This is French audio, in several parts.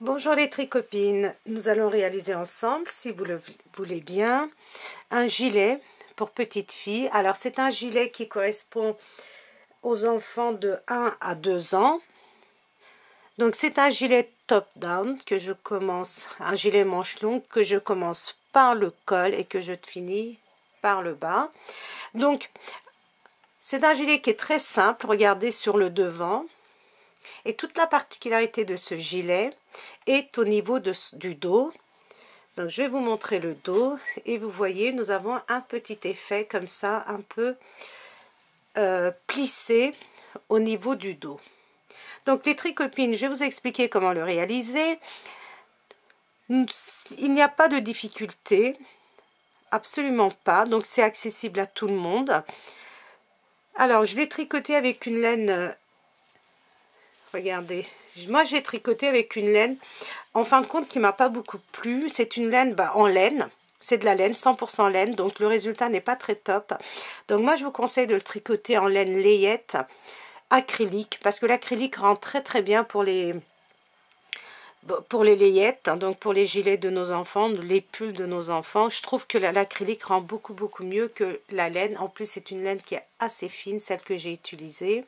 Bonjour les tricopines, nous allons réaliser ensemble, si vous le voulez bien, un gilet pour petite fille. Alors c'est un gilet qui correspond aux enfants de 1 à 2 ans. Donc c'est un gilet top down que je commence, un gilet manche longue que je commence par le col et que je finis par le bas. Donc c'est un gilet qui est très simple, regardez sur le devant. Et toute la particularité de ce gilet est au niveau du dos. Donc je vais vous montrer le dos et vous voyez, nous avons un petit effet comme ça, un peu plissé au niveau du dos. Donc les tricopines, je vais vous expliquer comment le réaliser. Il n'y a pas de difficulté, absolument pas, donc c'est accessible à tout le monde. Alors je l'ai tricoté avec une laine, regardez, moi j'ai tricoté avec une laine, en fin de compte qui m'a pas beaucoup plu, c'est une laine en laine. C'est de la laine, 100% laine, donc le résultat n'est pas très top. Donc moi, je vous conseille de le tricoter en laine layette acrylique, parce que l'acrylique rend très très bien pour les layettes, donc pour les gilets de nos enfants, les pulls de nos enfants. Je trouve que l'acrylique rend beaucoup mieux que la laine. En plus, c'est une laine qui est assez fine, celle que j'ai utilisée.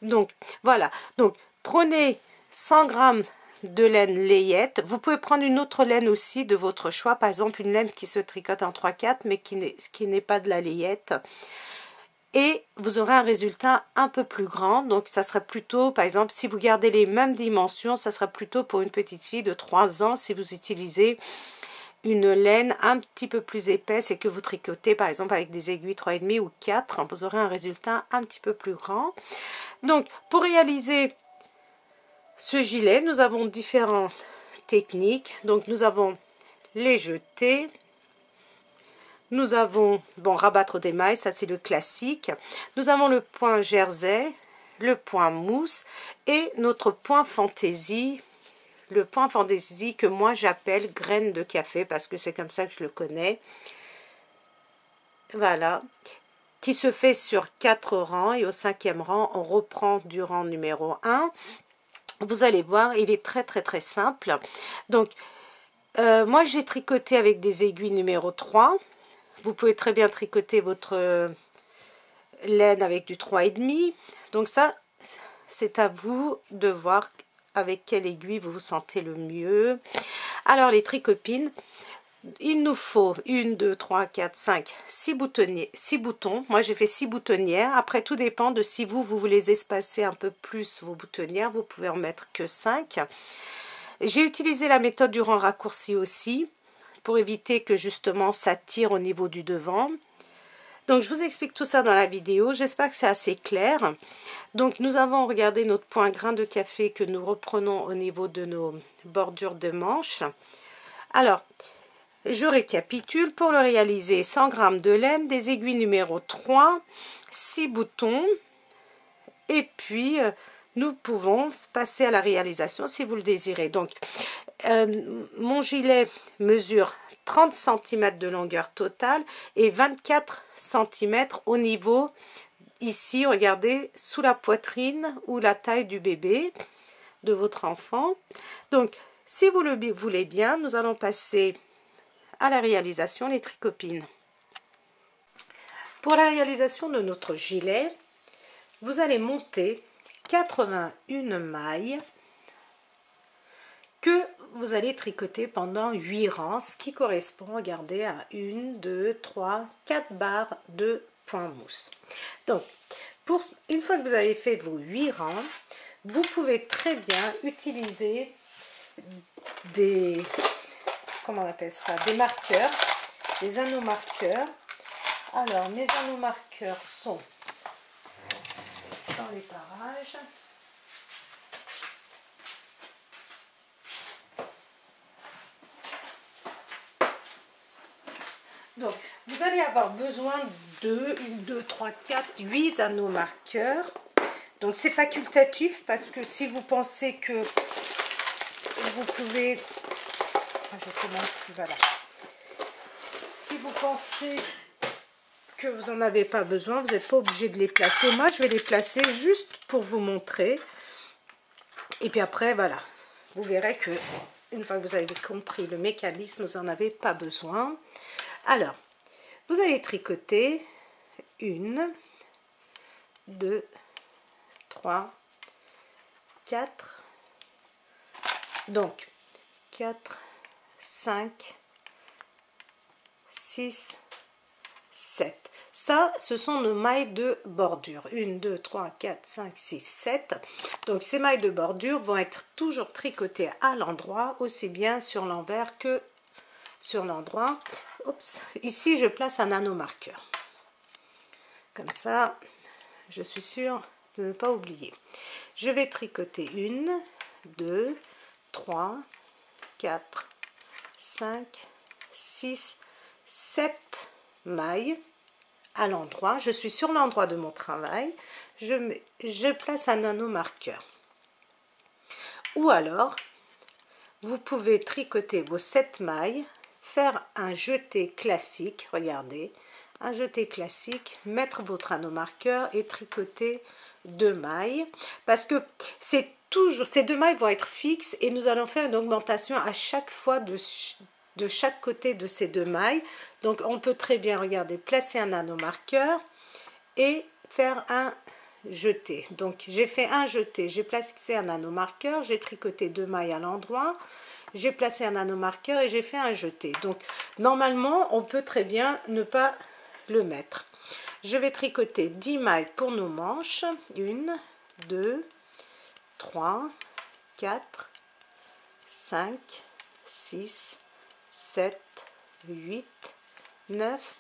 Donc voilà, donc prenez 100 g de laine layette. Vous pouvez prendre une autre laine aussi de votre choix, par exemple une laine qui se tricote en 3/4 mais qui n'est pas de la layette, et vous aurez un résultat un peu plus grand. Donc ça serait plutôt, par exemple, si vous gardez les mêmes dimensions, ça sera plutôt pour une petite fille de 3 ans si vous utilisez une laine un petit peu plus épaisse et que vous tricotez par exemple avec des aiguilles 3,5 ou 4, vous aurez un résultat un petit peu plus grand. Donc pour réaliser ce gilet, nous avons différentes techniques. Donc nous avons les jetés, nous avons rabattre des mailles, ça c'est le classique. Nous avons le point jersey, le point mousse et notre point fantaisie. Le point fantaisie que moi j'appelle graine de café parce que c'est comme ça que je le connais. Voilà, qui se fait sur 4 rangs et au 5e rang on reprend du rang numéro 1. Vous allez voir, il est très simple. Donc moi j'ai tricoté avec des aiguilles numéro 3. Vous pouvez très bien tricoter votre laine avec du 3,5. Donc ça c'est à vous de voir avec quelle aiguille vous vous sentez le mieux. Alors les tricopines, il nous faut 1, 2, 3, 4, 5, 6 boutons. Moi j'ai fait 6 boutonnières. Après tout dépend de si vous voulez espacer un peu plus vos boutonnières. Vous pouvez en mettre que 5. J'ai utilisé la méthode du rang raccourci aussi pour éviter que justement ça tire au niveau du devant. Donc je vous explique tout ça dans la vidéo. J'espère que c'est assez clair. Donc nous avons regardé notre point grain de café que nous reprenons au niveau de nos bordures de manches. Alors je récapitule. Pour le réaliser, 100 g de laine, des aiguilles numéro 3, 6 boutons, et puis nous pouvons passer à la réalisation si vous le désirez. Donc mon gilet mesure 30 cm de longueur totale et 24 cm au niveau, ici, regardez, sous la poitrine ou la taille du bébé de votre enfant. Donc si vous le voulez bien, nous allons passer à la réalisation, les tricopines. Pour la réalisation de notre gilet, vous allez monter 81 mailles que vous allez tricoter pendant 8 rangs, ce qui correspond, regardez, à 1, 2, 3, 4 barres de point mousse. Donc, une fois que vous avez fait vos 8 rangs, vous pouvez très bien utiliser des... comment on appelle ça, des marqueurs, des anneaux marqueurs. Alors mes anneaux marqueurs sont dans les parages. Donc vous allez avoir besoin de 1, 2, 3, 4, 8 anneaux marqueurs. Donc c'est facultatif parce que si vous pensez que vous pouvez... je sais même plus, voilà. Si vous pensez que vous n'en avez pas besoin, vous n'êtes pas obligé de les placer. Moi, je vais les placer juste pour vous montrer. Et puis après, voilà. vous verrez que une fois que vous avez compris le mécanisme, vous n'en avez pas besoin. Alors, vous allez tricoter 1, 2, 3, 4, donc 4, 5, 6, 7. Ça, ce sont nos mailles de bordure. 1, 2, 3, 4, 5, 6, 7. Donc, ces mailles de bordure vont être toujours tricotées à l'endroit, aussi bien sur l'envers que sur l'endroit. Oups. Ici, je place un nanomarqueur. Comme ça, je suis sûre de ne pas oublier. Je vais tricoter 1, 2, 3, 4, 5, 6, 7 mailles à l'endroit. Je suis sur l'endroit de mon travail. Je place un nanomarqueur. Ou alors, vous pouvez tricoter vos 7 mailles, faire un jeté classique, regardez, un jeté classique, mettre votre nanomarqueur et tricoter 2 mailles, parce que c'est toujours, ces 2 mailles vont être fixes et nous allons faire une augmentation à chaque fois de chaque côté de ces 2 mailles. Donc on peut très bien, regarder, placer un nanomarqueur et faire un jeté. Donc j'ai fait un jeté, j'ai placé un nanomarqueur, j'ai tricoté 2 mailles à l'endroit, j'ai placé un nanomarqueur et j'ai fait un jeté. Donc normalement on peut très bien ne pas le mettre. Je vais tricoter 10 mailles pour nos manches. 1, 2, 3, 4, 5, 6, 7, 8, 9,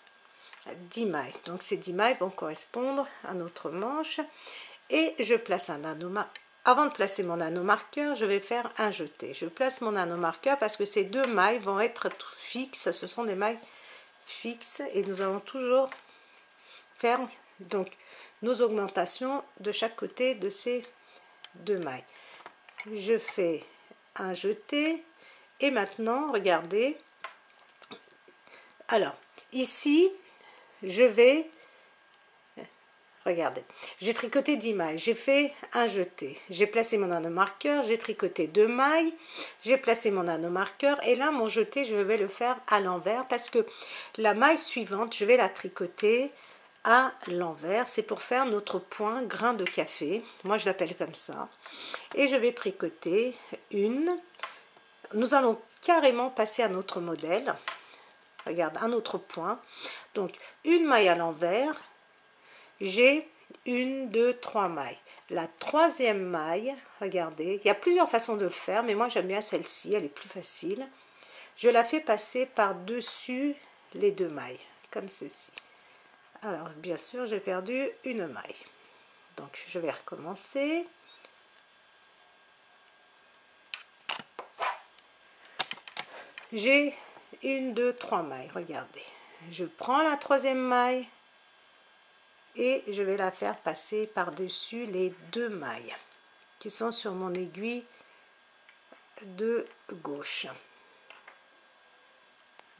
10 mailles. Donc ces 10 mailles vont correspondre à notre manche. Et je place un nanomarqueur. Avant de placer mon nanomarqueur, je vais faire un jeté. Je place mon nanomarqueur parce que ces 2 mailles vont être fixes. Ce sont des mailles fixes et nous allons toujours faire donc nos augmentations de chaque côté de ces 2 mailles. Je fais un jeté et maintenant regardez, alors ici je vais, regardez, j'ai tricoté 10 mailles, j'ai fait un jeté, j'ai placé mon nanomarqueur, j'ai tricoté 2 mailles, j'ai placé mon nanomarqueur et là mon jeté je vais le faire à l'envers parce que la maille suivante je vais la tricoter à l'envers. C'est pour faire notre point grain de café, moi je l'appelle comme ça, et je vais tricoter une. Nous allons carrément passer à notre modèle, regarde, un autre point, donc une maille à l'envers, j'ai 1, 2, 3 mailles. La troisième maille, regardez, il y a plusieurs façons de le faire, mais moi j'aime bien celle-ci, elle est plus facile. Je la fais passer par-dessus les 2 mailles, comme ceci. Alors, bien sûr, j'ai perdu une maille. Donc, je vais recommencer. J'ai 1, 2, 3 mailles, regardez. Je prends la troisième maille et je vais la faire passer par-dessus les 2 mailles qui sont sur mon aiguille de gauche.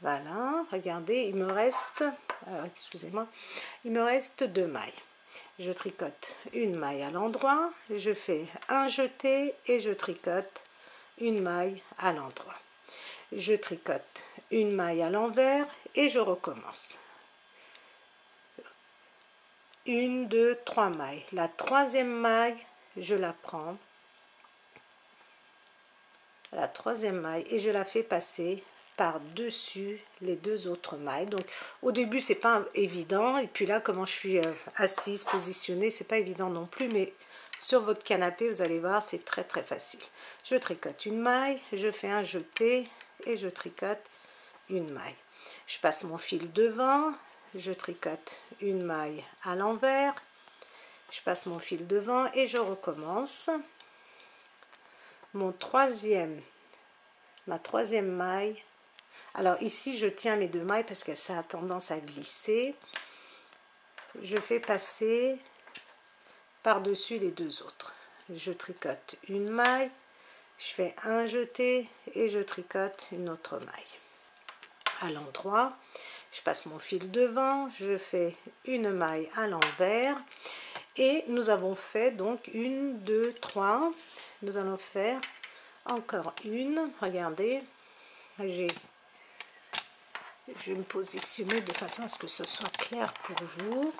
Voilà, regardez, il me reste, excusez-moi, il me reste 2 mailles. Je tricote une maille à l'endroit, je fais un jeté et je tricote une maille à l'endroit. Je tricote une maille à l'envers et je recommence. 1, 2, 3 mailles. La troisième maille, je la prends, la troisième maille, et je la fais passer par-dessus les 2 autres mailles. Donc au début c'est pas évident, et puis là comment je suis assise, positionnée, c'est pas évident non plus, mais sur votre canapé vous allez voir c'est très très facile. Je tricote une maille, je fais un jeté et je tricote une maille. Je passe mon fil devant, je tricote une maille à l'envers, je passe mon fil devant et je recommence. Ma troisième maille. Alors ici je tiens mes 2 mailles parce que ça a tendance à glisser. Je fais passer par-dessus les 2 autres. Je tricote une maille, je fais un jeté et je tricote une autre maille. À l'endroit, je passe mon fil devant, je fais une maille à l'envers et nous avons fait donc 1, 2, 3. Nous allons faire encore une, regardez, je vais me positionner de façon à ce que ce soit clair pour vous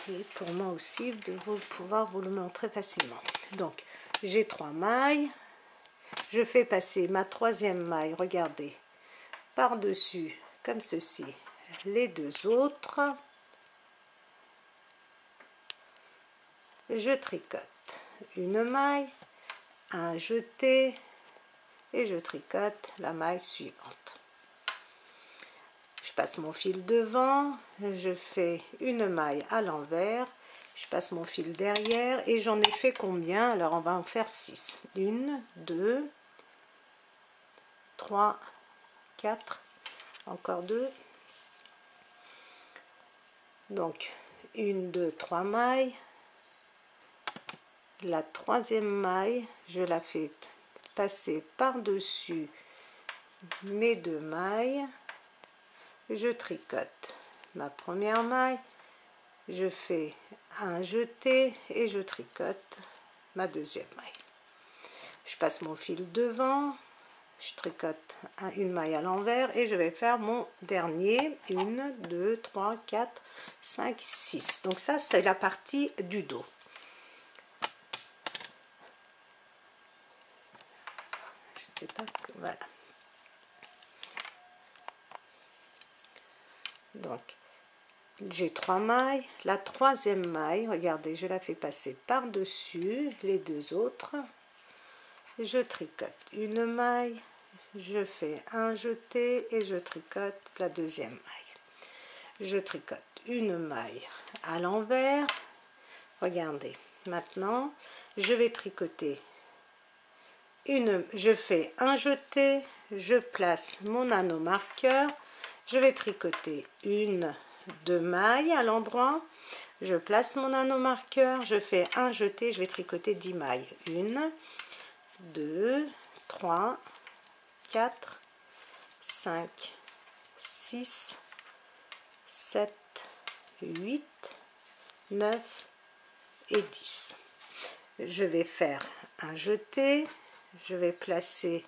et pour moi aussi de pouvoir vous le montrer facilement. Donc j'ai 3 mailles, je fais passer ma troisième maille, regardez, par dessus comme ceci les deux autres, je tricote une maille, un jeté et je tricote la maille suivante. Je passe mon fil devant, je fais une maille à l'envers, je passe mon fil derrière et j'en ai fait combien? Alors on va en faire 6. 1, 2, 3, 4, encore 2. Donc 1, 2, 3 mailles. La troisième maille, je la fais passer par-dessus mes 2 mailles. Je tricote ma première maille, je fais un jeté et je tricote ma deuxième maille. Je passe mon fil devant, je tricote une maille à l'envers et je vais faire mon dernier. 1, 2, 3, 4, 5, 6. Donc ça, c'est la partie du dos. Je sais pas, voilà. Donc j'ai 3 mailles, la troisième maille, regardez, je la fais passer par dessus les deux autres, je tricote une maille, je fais un jeté et je tricote la deuxième maille, je tricote une maille à l'envers, regardez, maintenant je vais tricoter je fais un jeté, je place mon anneau marqueur, je vais tricoter 1, 2 mailles à l'endroit, je place mon anneau marqueur, je fais un jeté, je vais tricoter 10 mailles. 1, 2, 3, 4, 5, 6, 7, 8, 9 et 10. Je vais faire un jeté, je vais placer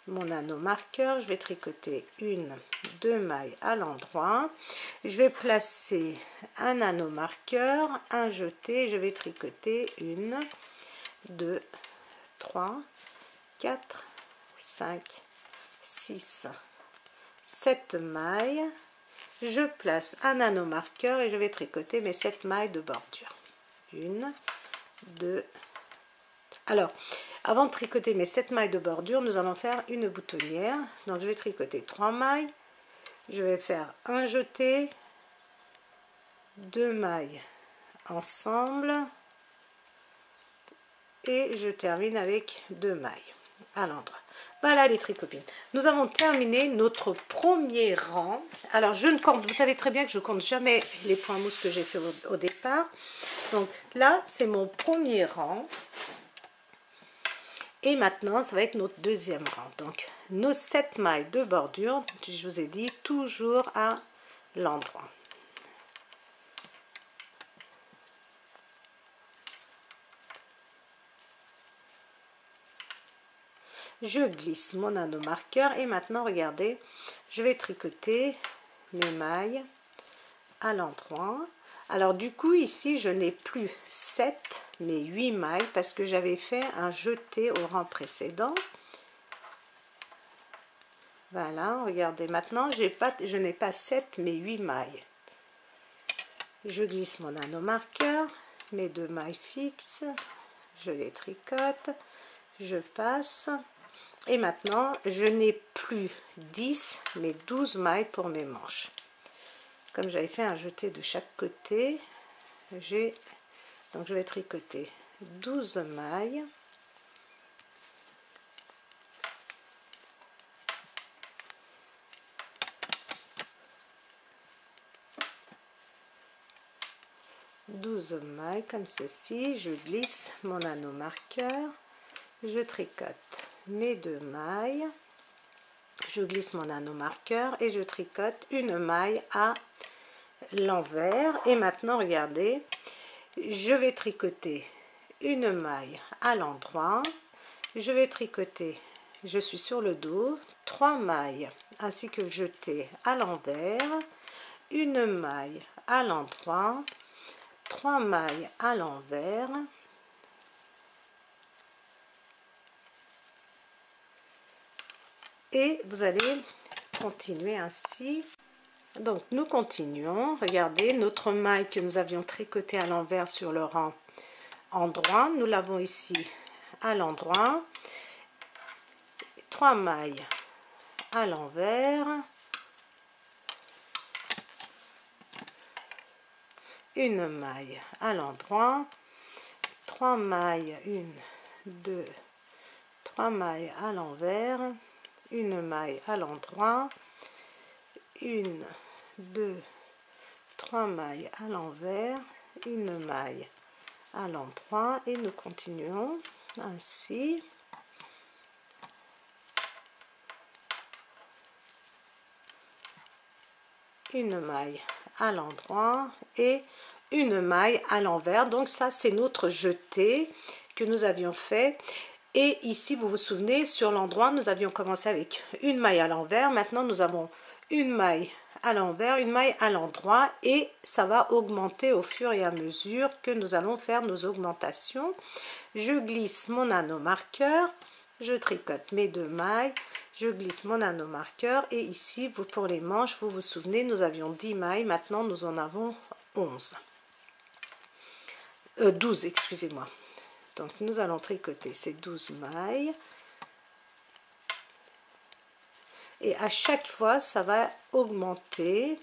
mon anneau marqueur, je vais tricoter 1, 2 mailles à l'endroit, je vais placer un anneau marqueur, un jeté, je vais tricoter 1, 2, 3, 4, 5, 6, 7 mailles, je place un anneau marqueur et je vais tricoter mes 7 mailles de bordure. 1, 2, alors, avant de tricoter mes 7 mailles de bordure, nous allons faire une boutonnière. Donc, je vais tricoter 3 mailles. Je vais faire un jeté, 2 mailles ensemble. Et je termine avec 2 mailles à l'endroit. Voilà les tricopines. Nous avons terminé notre premier rang. Alors, je ne compte, vous savez très bien que je ne compte jamais les points mousse que j'ai fait au départ. Donc, là, c'est mon premier rang. Et maintenant, ça va être notre deuxième rang. Donc, nos 7 mailles de bordure, je vous ai dit, toujours à l'endroit. Je glisse mon anneau marqueur et maintenant, regardez, je vais tricoter mes mailles à l'endroit. Alors, du coup, ici, je n'ai plus 7, mais 8 mailles parce que j'avais fait un jeté au rang précédent. Voilà, regardez, maintenant, je n'ai pas 7, mais 8 mailles. Je glisse mon anneau marqueur, mes 2 mailles fixes, je les tricote, je passe. Et maintenant, je n'ai plus 10, mais 12 mailles pour mes manches. Comme j'avais fait un jeté de chaque côté, donc je vais tricoter 12 mailles. Comme ceci, je glisse mon anneau marqueur, je tricote mes 2 mailles, je glisse mon anneau marqueur et je tricote une maille à l'envers. Et maintenant, regardez, je vais tricoter une maille à l'endroit, je vais tricoter, je suis sur le dos, 3 mailles ainsi que le jeté à l'envers, une maille à l'endroit, 3 mailles à l'envers, et vous allez continuer ainsi. Donc nous continuons, regardez notre maille que nous avions tricotée à l'envers sur le rang en droit, nous l'avons ici à l'endroit, 3 mailles à l'envers, une maille à l'endroit, 3 mailles, 1, 2, 3 mailles à l'envers, une maille à l'endroit, 1, 2, 3 mailles à l'envers, une maille à l'endroit, et nous continuons ainsi. Une maille à l'endroit et une maille à l'envers. Donc ça, c'est notre jeté que nous avions fait. Et ici, vous vous souvenez, sur l'endroit, nous avions commencé avec une maille à l'envers. Maintenant, nous avons une maille à l'envers, une maille à l'endroit, et ça va augmenter au fur et à mesure que nous allons faire nos augmentations. Je glisse mon anneau marqueur, je tricote mes 2 mailles, je glisse mon anneau marqueur, et ici, pour les manches, vous vous souvenez, nous avions 10 mailles, maintenant nous en avons 12, excusez-moi. Donc nous allons tricoter ces 12 mailles, et à chaque fois ça va augmenter.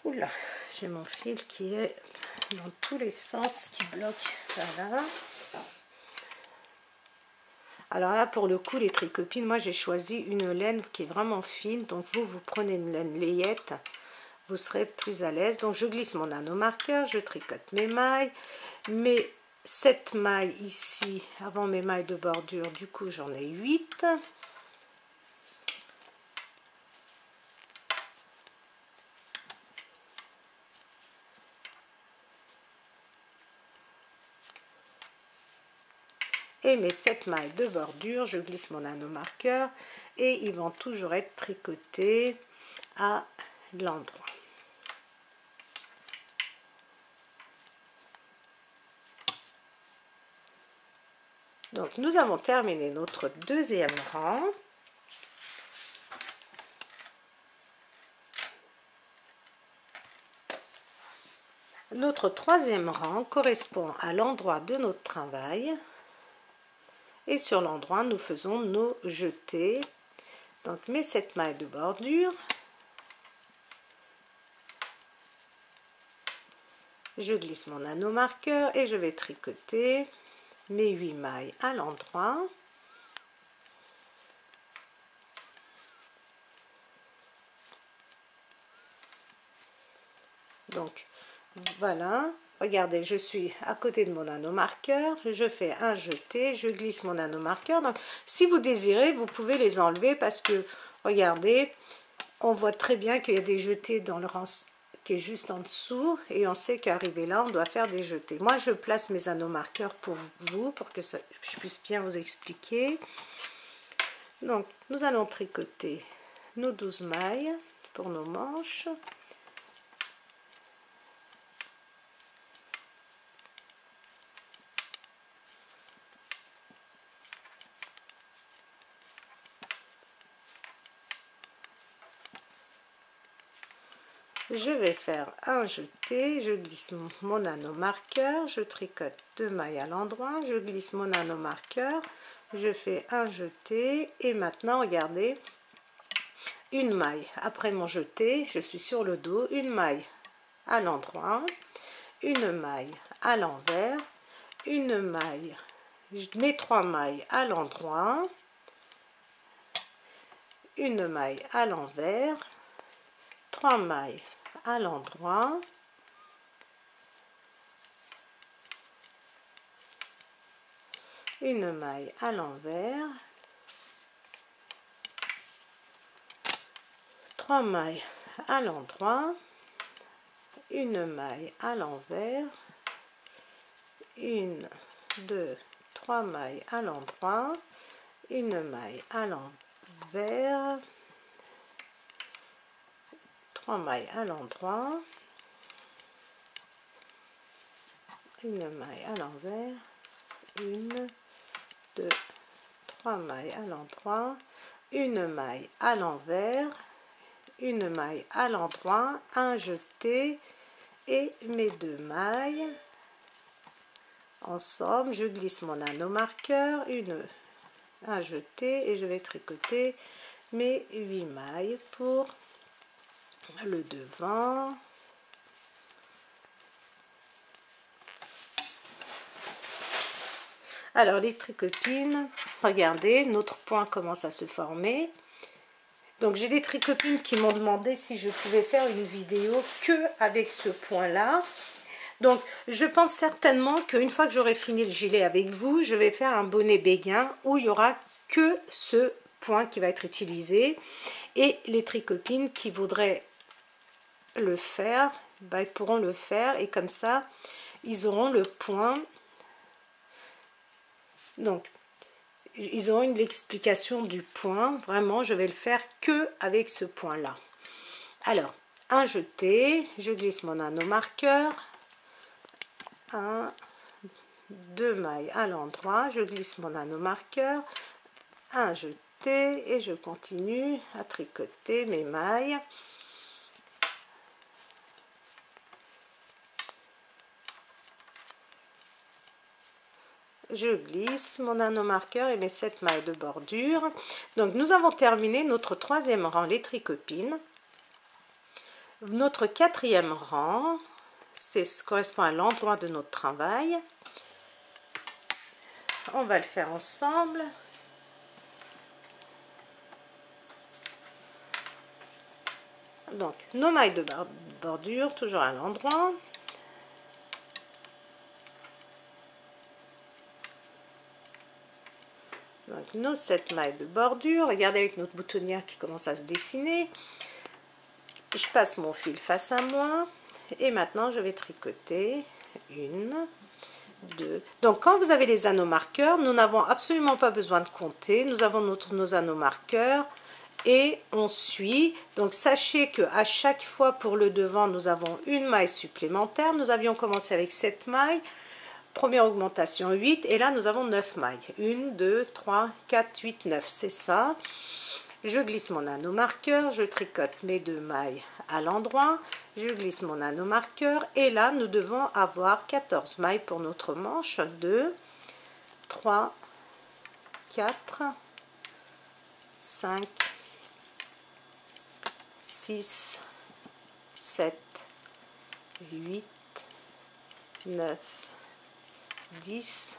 Oula, j'ai mon fil qui est dans tous les sens, qui bloque. Voilà. Alors là, pour le coup, les tricopines, moi j'ai choisi une laine qui est vraiment fine, donc vous prenez une laine layette, vous serez plus à l'aise. Donc je glisse mon anneau marqueur, je tricote mes mailles, mes 7 mailles ici avant mes mailles de bordure, du coup j'en ai 8. Et mes 7 mailles de bordure, je glisse mon anneau marqueur, et ils vont toujours être tricotés à l'endroit. Donc nous avons terminé notre deuxième rang. Notre troisième rang correspond à l'endroit de notre travail, et sur l'endroit nous faisons nos jetés. Donc mes 7 mailles de bordure, je glisse mon anneau marqueur et je vais tricoter mes 8 mailles à l'endroit. Donc voilà, regardez, je suis à côté de mon anneau marqueur, je fais un jeté, je glisse mon anneau marqueur. Donc si vous désirez, vous pouvez les enlever, parce que regardez, on voit très bien qu'il y a des jetés dans le rang qui est juste en dessous, et on sait qu'arrivé là on doit faire des jetés. Moi je place mes anneaux marqueurs pour vous, pour que je puisse bien vous expliquer. Donc nous allons tricoter nos 12 mailles pour nos manches. Je vais faire un jeté, je glisse mon anneau marqueur, je tricote 2 mailles à l'endroit, je glisse mon anneau marqueur, je fais un jeté, et maintenant regardez, une maille après mon jeté, je suis sur le dos, une maille à l'endroit, une maille à l'envers, une maille, mes 3 mailles à l'endroit, une maille à l'envers, 3 mailles à l'endroit, une maille à l'envers, 3 mailles à l'endroit, une maille à l'envers, une, deux, trois mailles à l'endroit, une maille à l'envers, trois mailles à l'endroit, une maille à l'envers, une, deux, trois mailles à l'endroit, une maille à l'envers, une maille à l'endroit, un jeté et mes deux mailles ensemble. Je glisse mon anneau marqueur, un jeté et je vais tricoter mes 8 mailles pour le devant. Alors les tricopines, regardez, notre point commence à se former. Donc j'ai des tricopines qui m'ont demandé si je pouvais faire une vidéo que avec ce point là. Donc je pense certainement qu'une fois que j'aurai fini le gilet avec vous, je vais faire un bonnet béguin où il y aura que ce point qui va être utilisé. Et les tricopines qui voudraient le faire, bah, ils pourront le faire et comme ça ils auront le point. Donc ils auront une explication du point. Vraiment, je vais le faire que avec ce point là. Alors un jeté, je glisse mon anneau marqueur, un, deux mailles à l'endroit, je glisse mon anneau marqueur, un jeté et je continue à tricoter mes mailles. Je glisse mon anneau marqueur et mes 7 mailles de bordure. Donc nous avons terminé notre troisième rang, les tricopines. Notre quatrième rang, correspond à l'endroit de notre travail. On va le faire ensemble. Donc nos mailles de bordure, toujours à l'endroit. Donc nos 7 mailles de bordure, regardez avec notre boutonnière qui commence à se dessiner. Je passe mon fil face à moi et maintenant je vais tricoter une, deux. Donc quand vous avez les anneaux marqueurs, nous n'avons absolument pas besoin de compter. Nous avons nos anneaux marqueurs et on suit. Donc sachez que à chaque fois pour le devant, nous avons une maille supplémentaire. Nous avions commencé avec 7 mailles. Première augmentation 8 et là nous avons 9 mailles. 1, 2, 3, 4, 8, 9. C'est ça. Je glisse mon anneau marqueur, je tricote mes 2 mailles à l'endroit, je glisse mon anneau marqueur et là nous devons avoir 14 mailles pour notre manche. 2, 3, 4, 5, 6, 7, 8, 9, 10,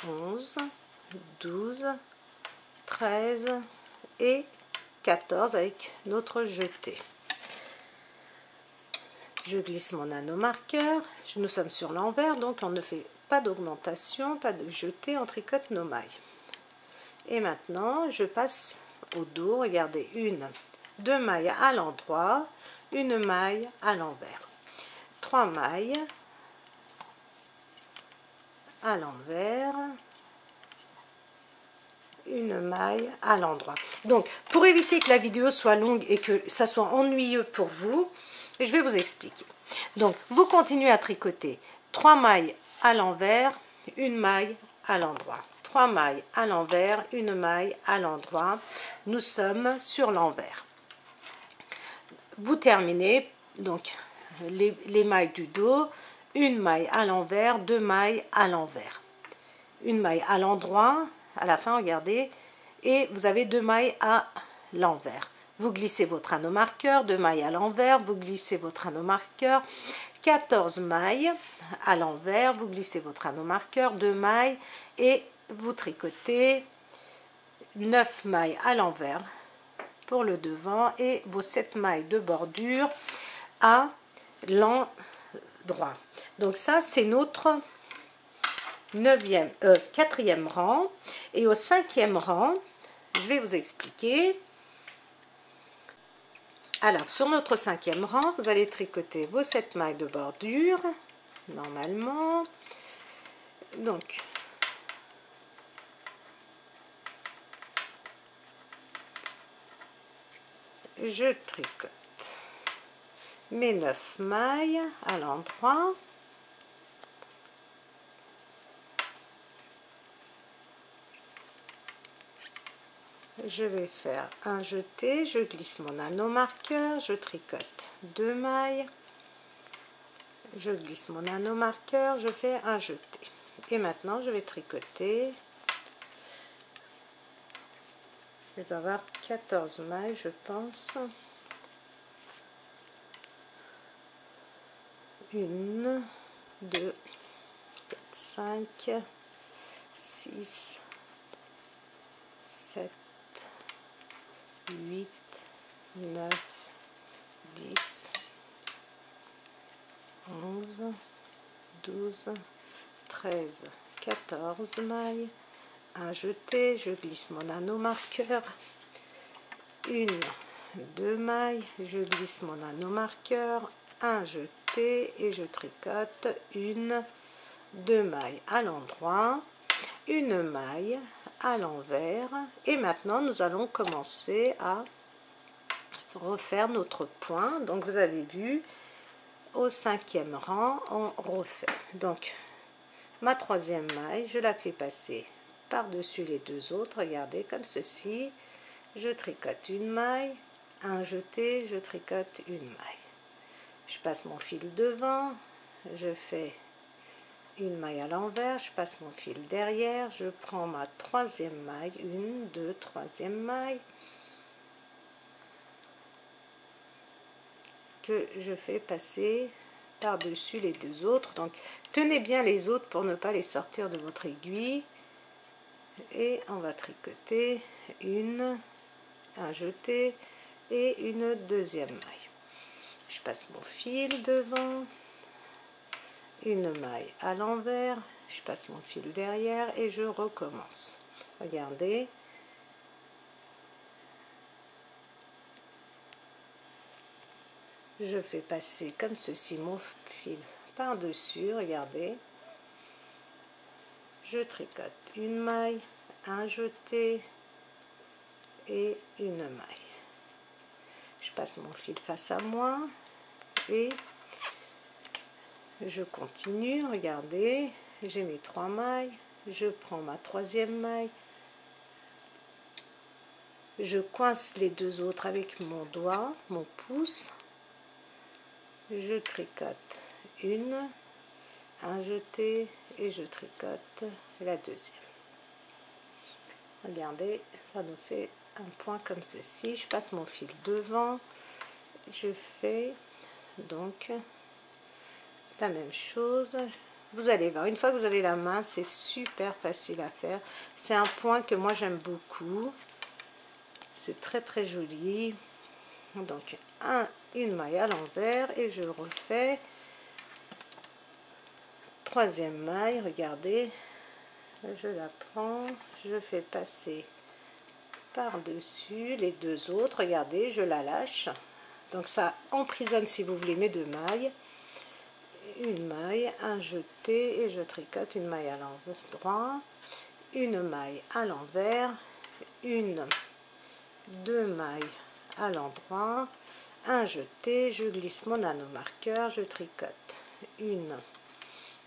11, 12, 13 et 14 avec notre jeté. Je glisse mon anneau marqueur, nous sommes sur l'envers donc on ne fait pas d'augmentation, pas de jeté, on tricote nos mailles. Et maintenant je passe au dos, regardez, 2 mailles à l'endroit, une maille à l'envers, 3 mailles à l'envers, une maille à l'endroit. Donc pour éviter que la vidéo soit longue et que ça soit ennuyeux pour vous, je vais vous expliquer. Donc vous continuez à tricoter 3 mailles à l'envers, une maille à l'endroit, 3 mailles à l'envers, une maille à l'endroit. Nous sommes sur l'envers. Vous terminez donc les mailles du dos, une maille à l'envers, 2 mailles à l'envers, une maille à l'endroit à la fin, regardez, et vous avez 2 mailles à l'envers. Vous glissez votre anneau marqueur, 2 mailles à l'envers, vous glissez votre anneau marqueur, 14 mailles à l'envers, vous glissez votre anneau marqueur, 2 mailles et vous tricotez 9 mailles à l'envers pour le devant et vos 7 mailles de bordure à l'endroit. Donc ça c'est notre quatrième rang. Et au 5e rang, je vais vous expliquer. Alors, sur notre 5e rang, vous allez tricoter vos 7 mailles de bordure, normalement. Donc, je tricote mes 9 mailles à l'endroit. Je vais faire un jeté, je glisse mon anneau marqueur, je tricote 2 mailles, je glisse mon anneau marqueur, je fais un jeté. Et maintenant, je vais tricoter. Je dois avoir 14 mailles, je pense. 1, 2, 4, 5, 6, 7, 8, 9, 10, 11, 12, 13, 14 mailles. Un jeté, je glisse mon anneau marqueur. 1, 2 mailles, je glisse mon anneau marqueur. Un jeté et je tricote 1, 2 mailles à l'endroit, une maille à l'envers. Et maintenant, nous allons commencer à refaire notre point. Donc, vous avez vu, au 5e rang, on refait. Donc, ma 3e maille, je la fais passer par-dessus les 2 autres. Regardez, comme ceci. Je tricote une maille, un jeté, je tricote une maille. Je passe mon fil devant, je fais une maille à l'envers, je passe mon fil derrière, je prends ma 3e maille, 1, 2, 3e maille, que je fais passer par-dessus les 2 autres. Donc, tenez bien les autres pour ne pas les sortir de votre aiguille. Et on va tricoter un jeté et une 2e maille. Je passe mon fil devant, une maille à l'envers, je passe mon fil derrière et je recommence. Regardez. Je fais passer comme ceci mon fil par-dessus, regardez. Je tricote une maille, un jeté et une maille. Je passe mon fil face à moi et je continue. Regardez, j'ai mes 3 mailles, je prends ma 3e maille, je coince les 2 autres avec mon doigt, mon pouce, je tricote un jeté et je tricote la 2e. Regardez, ça nous fait un point comme ceci. Je passe mon fil devant, je fais donc la même chose. Vous allez voir, une fois que vous avez la main, c'est super facile à faire. C'est un point que moi j'aime beaucoup. C'est très très joli. Donc une maille à l'envers et je refais 3e maille. Regardez, je la prends, je fais passer par-dessus les 2 autres. Regardez, je la lâche. Donc ça emprisonne, si vous voulez, mes 2 mailles. Une maille, un jeté et je tricote une maille à l'endroit, une maille à l'envers, 2 mailles à l'endroit, un jeté, je glisse mon anneau marqueur, je tricote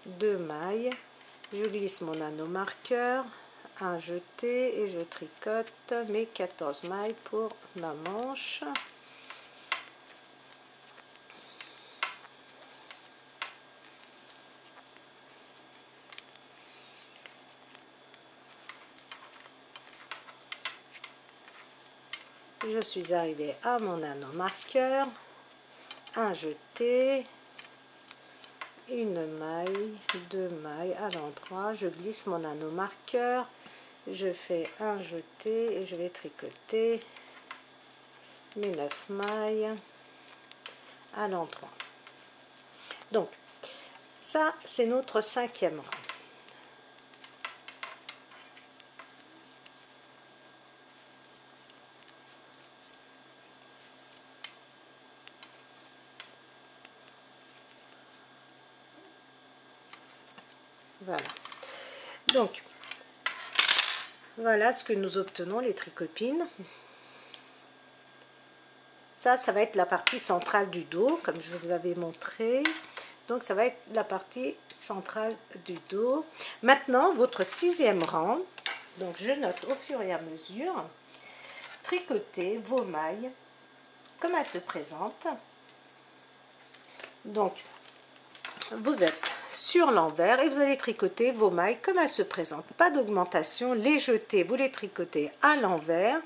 2 mailles, je glisse mon anneau marqueur, un jeté et je tricote mes 14 mailles pour ma manche. Je suis arrivée à mon anneau marqueur, un jeté, une maille, 2 mailles à l'endroit, je glisse mon anneau marqueur, je fais un jeté et je vais tricoter mes 9 mailles à l'endroit. Donc ça c'est notre 5e rang. Voilà. Donc, voilà ce que nous obtenons, les tricopines. Ça va être la partie centrale du dos, comme je vous avais montré. Donc, ça va être la partie centrale du dos. Maintenant, votre 6e rang. Donc, je note au fur et à mesure. Tricotez vos mailles comme elles se présentent. Donc, vous êtes sur l'envers et vous allez tricoter vos mailles comme elles se présentent. Pas d'augmentation. Les jeter, vous les tricotez à l'envers.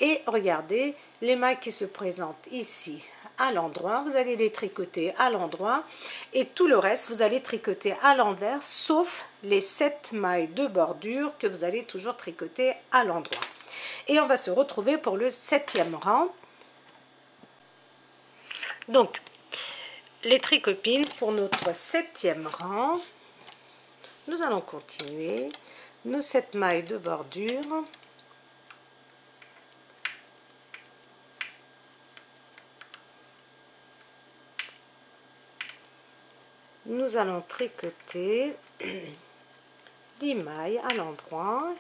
Et regardez, les mailles qui se présentent ici à l'endroit, vous allez les tricoter à l'endroit. Et tout le reste, vous allez tricoter à l'envers, sauf les 7 mailles de bordure que vous allez toujours tricoter à l'endroit. Et on va se retrouver pour le 7e rang. Donc, les tricopines pour notre 7e rang. Nous allons continuer nos 7 mailles de bordure. Nous allons tricoter 10 mailles à l'endroit.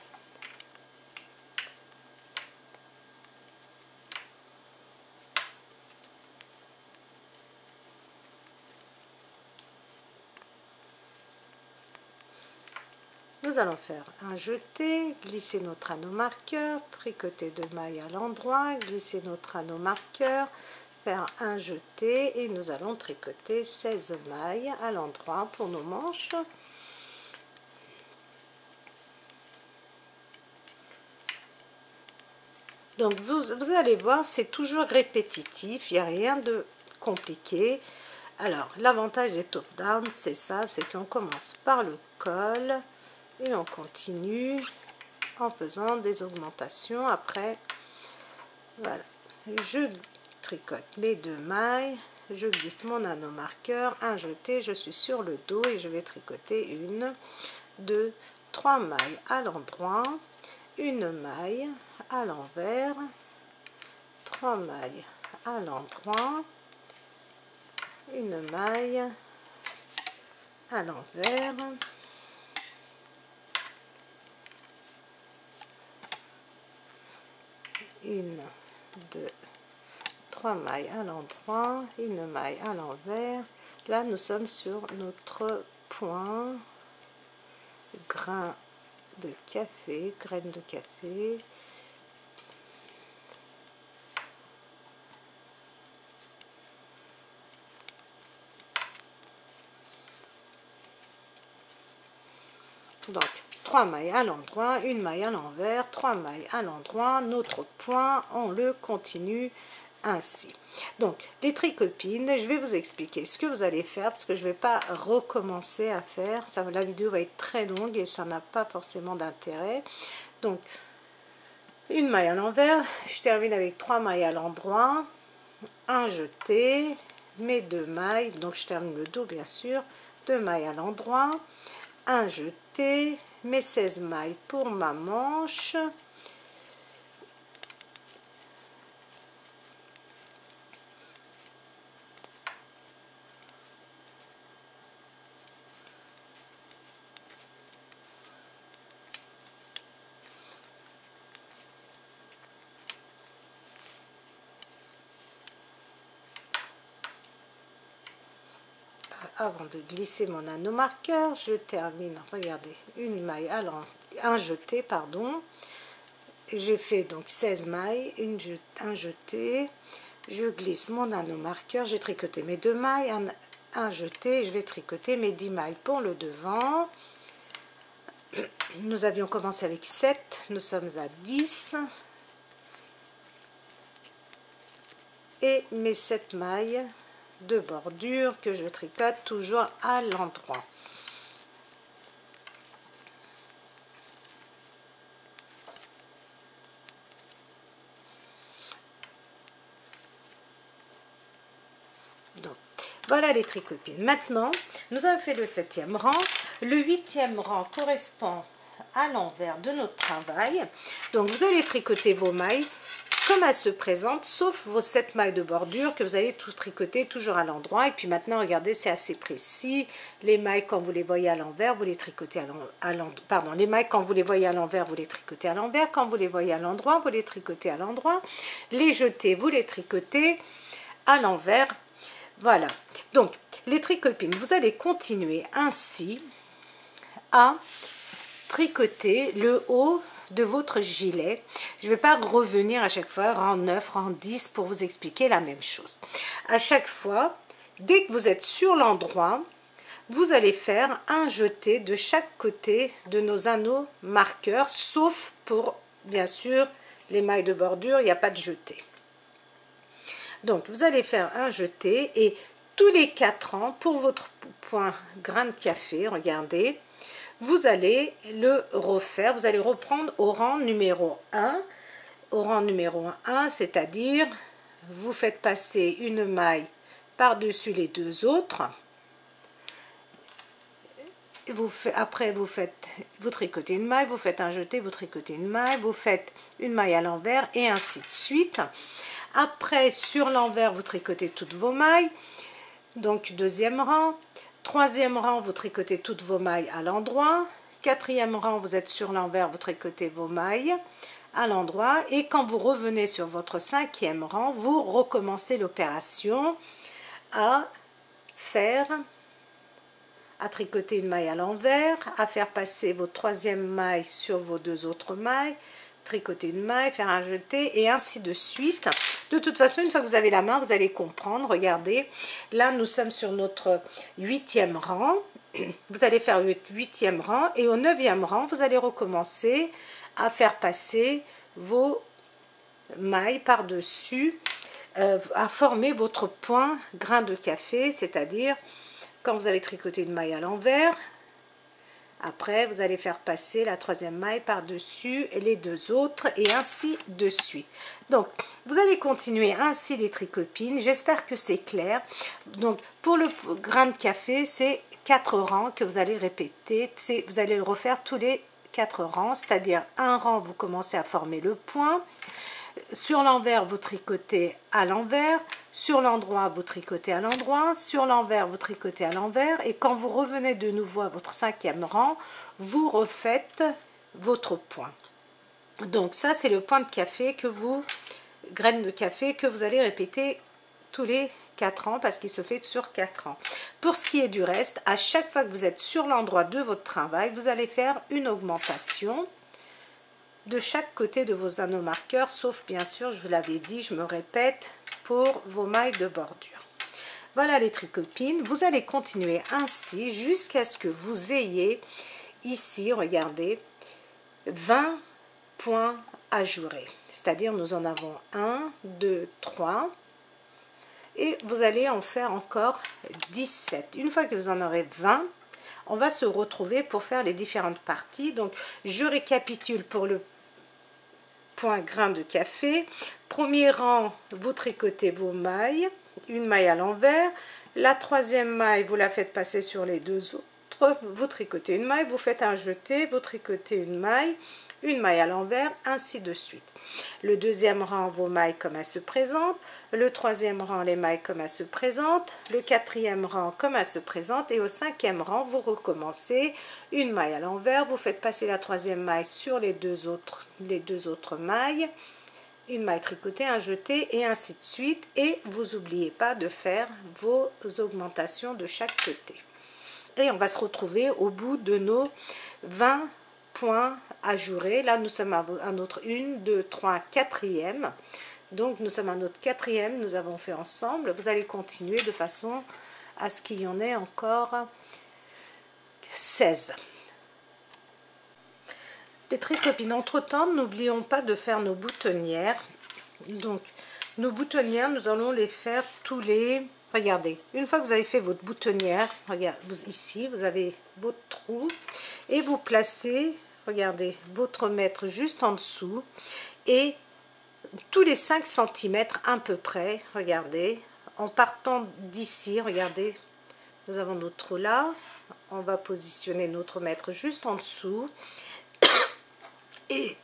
Nous allons faire un jeté, glisser notre anneau marqueur, tricoter 2 mailles à l'endroit, glisser notre anneau marqueur, faire un jeté et nous allons tricoter 16 mailles à l'endroit pour nos manches. Donc vous allez voir, c'est toujours répétitif, il n'y a rien de compliqué. Alors l'avantage des top down, c'est ça, c'est qu'on commence par le col et on continue en faisant des augmentations. Après, voilà, je tricote mes 2 mailles, je glisse mon anneau marqueur, un jeté, je suis sur le dos et je vais tricoter 1, 2, 3 mailles à l'endroit, une maille à l'envers, 3 mailles à l'endroit, une maille à l'envers, une, 2, 3 mailles à l'endroit, une maille à l'envers. Là nous sommes sur notre point grain de café, graines de café. Donc 3 mailles à l'endroit, une maille à l'envers, 3 mailles à l'endroit, notre point, on le continue ainsi. Donc les tricopines, je vais vous expliquer ce que vous allez faire parce que je ne vais pas recommencer à faire, ça, la vidéo va être très longue et ça n'a pas forcément d'intérêt. Donc une maille à l'envers, je termine avec 3 mailles à l'endroit, un jeté, mes 2 mailles, donc je termine le dos bien sûr, 2 mailles à l'endroit, un jeté, mes 16 mailles pour ma manche, avant de glisser mon anneau marqueur, je termine, regardez, une maille à un jeté, pardon, j'ai fait donc 16 mailles, un jeté, je glisse mon anneau marqueur, j'ai tricoté mes 2 mailles, un jeté, je vais tricoter mes 10 mailles pour le devant. Nous avions commencé avec 7, nous sommes à 10, et mes 7 mailles de bordure que je tricote toujours à l'endroit. Donc voilà les tricopines. Maintenant nous avons fait le 7e rang. Le 8e rang correspond à l'envers de notre travail. Donc vous allez tricoter vos mailles comme elles se présentent, sauf vos 7 mailles de bordure que vous allez tout tricoter toujours à l'endroit. Et puis maintenant, regardez, c'est assez précis. Les mailles, quand vous les voyez à l'envers, vous les tricotez à l'endroit. Pardon, les mailles, quand vous les voyez à l'envers, vous les tricotez à l'envers. Quand vous les voyez à l'endroit, vous les tricotez à l'endroit. Les jetés, vous les tricotez à l'envers. Voilà. Donc, les tricopines, vous allez continuer ainsi à tricoter le haut de votre gilet. Je ne vais pas revenir à chaque fois rang 9, rang 10 pour vous expliquer la même chose. À chaque fois, dès que vous êtes sur l'endroit, vous allez faire un jeté de chaque côté de nos anneaux marqueurs, sauf pour, bien sûr, les mailles de bordure, il n'y a pas de jeté. Donc, vous allez faire un jeté et tous les 4 rangs, pour votre point grain de café, regardez, vous allez le refaire, vous allez reprendre au rang numéro 1. Au rang numéro 1, c'est-à-dire, vous faites passer une maille par-dessus les 2 autres. Après, vous tricotez une maille, vous faites un jeté, vous tricotez une maille, vous faites une maille à l'envers et ainsi de suite. Après, sur l'envers, vous tricotez toutes vos mailles. Donc, 2e rang. 3e rang, vous tricotez toutes vos mailles à l'endroit. 4e rang, vous êtes sur l'envers, vous tricotez vos mailles à l'endroit. Et quand vous revenez sur votre 5e rang, vous recommencez l'opération à tricoter une maille à l'envers, à faire passer votre 3e maille sur vos 2 autres mailles, tricoter une maille, faire un jeté et ainsi de suite. De toute façon, une fois que vous avez la main, vous allez comprendre. Regardez, là nous sommes sur notre 8e rang. Vous allez faire le 8e rang et au 9e rang, vous allez recommencer à faire passer vos mailles par-dessus, à former votre point grain de café, c'est-à-dire quand vous avez tricoté une maille à l'envers, après vous allez faire passer la 3e maille par-dessus les 2 autres et ainsi de suite. Donc vous allez continuer ainsi les tricopines, j'espère que c'est clair. Donc pour le grain de café, c'est 4 rangs que vous allez répéter, vous allez le refaire tous les 4 rangs, c'est-à-dire un rang vous commencez à former le point, sur l'envers vous tricotez à l'envers, sur l'endroit vous tricotez à l'endroit, sur l'envers vous tricotez à l'envers et quand vous revenez de nouveau à votre 5e rang, vous refaites votre point. Donc ça c'est le point de café graine de café que vous allez répéter tous les 4 ans parce qu'il se fait sur 4 ans. Pour ce qui est du reste, à chaque fois que vous êtes sur l'endroit de votre travail, vous allez faire une augmentation de chaque côté de vos anneaux marqueurs, sauf bien sûr, je vous l'avais dit, je me répète, pour vos mailles de bordure. Voilà les tricopines, vous allez continuer ainsi jusqu'à ce que vous ayez ici, regardez, 20 points ajourés. C'est-à-dire nous en avons 1, 2, 3 et vous allez en faire encore 17. Une fois que vous en aurez 20, on va se retrouver pour faire les différentes parties. Donc je récapitule pour le point grain de café. Premier rang, vous tricotez vos mailles, une maille à l'envers. La 3e maille, vous la faites passer sur les 2 autres. Vous tricotez une maille, vous faites un jeté, vous tricotez une maille à l'envers, ainsi de suite. Le 2e rang, vos mailles comme elles se présentent. Le 3e rang, les mailles comme elles se présentent. Le 4e rang, comme elles se présentent. Et au 5e rang, vous recommencez une maille à l'envers. Vous faites passer la 3e maille sur les deux autres mailles. Une maille tricotée, un jeté et ainsi de suite. Et vous n'oubliez pas de faire vos augmentations de chaque côté. Et on va se retrouver au bout de nos 20 points ajourés. Là, nous sommes à notre 1, 2, 3, 4e. Donc, nous sommes à notre 4e. Nous avons fait ensemble. Vous allez continuer de façon à ce qu'il y en ait encore 16. Les tricopines, entre-temps, n'oublions pas de faire nos boutonnières. Donc, nos boutonnières, nous allons les faire tous les... Regardez, une fois que vous avez fait votre boutonnière, regardez, ici, vous avez votre trou et vous placez, regardez, votre mètre juste en dessous et tous les 5 cm à peu près, regardez, en partant d'ici, regardez, nous avons notre trou là, on va positionner notre mètre juste en dessous. et